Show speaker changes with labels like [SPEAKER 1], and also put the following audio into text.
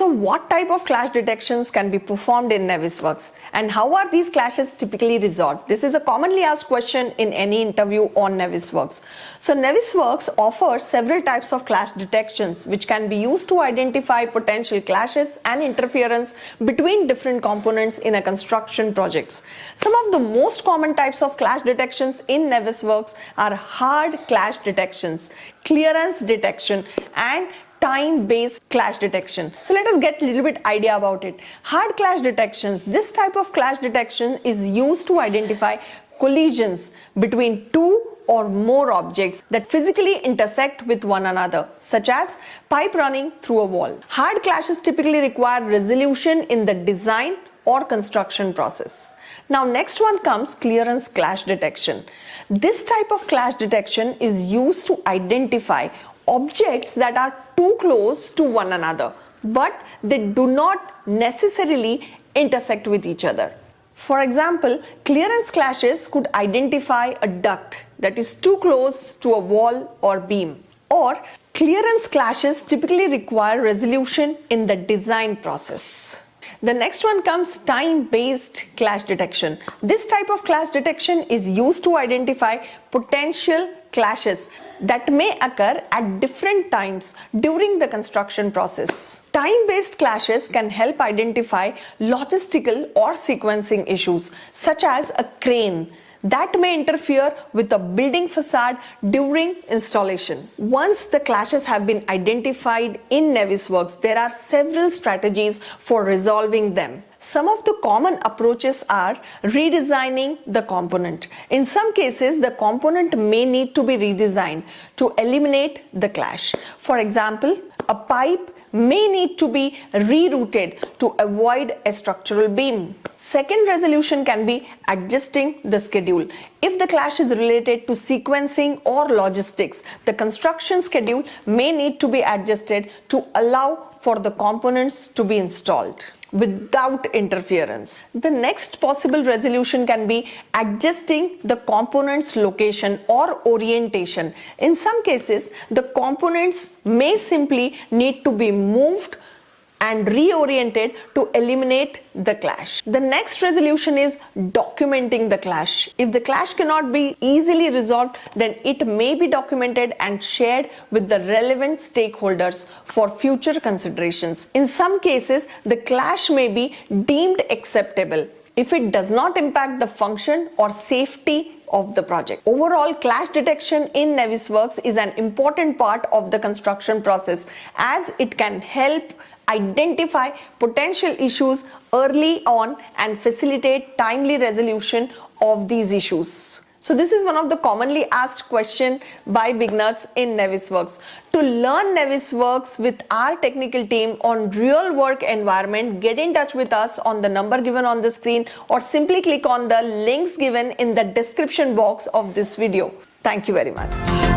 [SPEAKER 1] So what type of clash detections can be performed in Navisworks, and how are these clashes typically resolved? This is a commonly asked question in any interview on Navisworks. So Navisworks offers several types of clash detections which can be used to identify potential clashes and interference between different components in a construction projects. Some of the most common types of clash detections in Navisworks are hard clash detections, clearance detection, and time-based clash detection. So let us get a little bit idea about it. Hard clash detections. This type of clash detection is used to identify collisions between two or more objects that physically intersect with one another, such as pipe running through a wall. Hard clashes typically require resolution in the design or construction process. Now next one comes clearance clash detection. This type of clash detection is used to identify objects that are too close to one another, but they do not necessarily intersect with each other. For example, clearance clashes could identify a duct that is too close to a wall or beam. Or clearance clashes typically require resolution in the design process. The next one comes time-based clash detection. This type of clash detection is used to identify potential clashes that may occur at different times during the construction process. Time-based clashes can help identify logistical or sequencing issues, such as a crane that may interfere with a building facade during installation. Once the clashes have been identified in Navisworks, there are several strategies for resolving them. Some of the common approaches are redesigning the component. In some cases, the component may need to be redesigned to eliminate the clash. For example, a pipe may need to be rerouted to avoid a structural beam. Second resolution can be adjusting the schedule. If the clash is related to sequencing or logistics, the construction schedule may need to be adjusted to allow for the components to be installed without interference. The next possible resolution can be adjusting the component's location or orientation. In some cases, the components may simply need to be moved and reoriented to eliminate the clash. The next resolution is documenting the clash. If the clash cannot be easily resolved, then it may be documented and shared with the relevant stakeholders for future considerations. In some cases, the clash may be deemed acceptable if it does not impact the function or safety of the project. Overall, clash detection in Navisworks is an important part of the construction process, as it can help identify potential issues early on and facilitate timely resolution of these issues. So this is one of the commonly asked questions by beginners in Navisworks. To learn Navisworks with our technical team on real work environment, get in touch with us on the number given on the screen, or simply click on the links given in the description box of this video. Thank you very much.